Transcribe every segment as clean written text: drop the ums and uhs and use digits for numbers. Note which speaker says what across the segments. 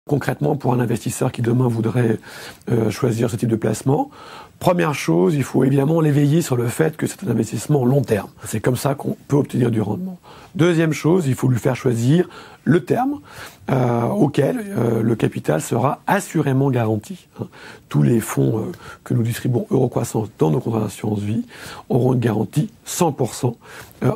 Speaker 1: concrètement pour un investisseur qui demain voudrait choisir ce type de placement? Première chose, il faut évidemment l'éveiller sur le fait que c'est un investissement long terme. C'est comme ça qu'on peut obtenir du rendement. Deuxième chose, il faut lui faire choisir le terme auquel le capital sera assurément garanti. Tous les fonds que nous distribuons Eurocroissance dans nos contrats d'assurance vie auront une garantie 100%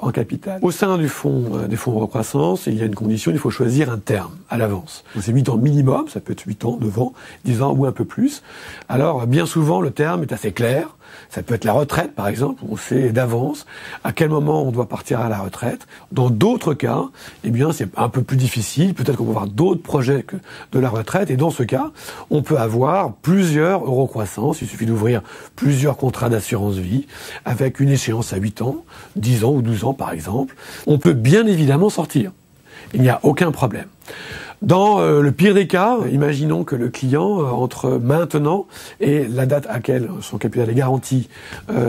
Speaker 1: en capital. Au sein des fonds Eurocroissance, il y a une condition, il faut choisir un terme à l'avance. C'est 8 ans minimum, ça peut être 8 ans, 9 ans, 10 ans ou un peu plus. Alors, bien souvent, le terme est assez clair. Ça peut être la retraite, par exemple. On sait d'avance à quel moment on doit partir à la retraite. Dans d'autres cas, eh bien, c'est un peu plus difficile. Peut-être qu'on va avoir d'autres projets que de la retraite. Et dans ce cas, on peut avoir plusieurs Eurocroissance. Il suffit d'ouvrir plusieurs contrats d'assurance vie avec une échéance à 8 ans, 10 ans ou 12 ans, par exemple. On peut bien évidemment sortir. Il n'y a aucun problème. Dans le pire des cas, imaginons que le client, entre maintenant et la date à laquelle son capital est garanti,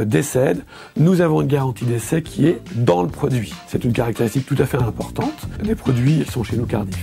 Speaker 1: décède. Nous avons une garantie d'essai qui est dans le produit. C'est une caractéristique tout à fait importante. Les produits, ils sont chez nous Cardif.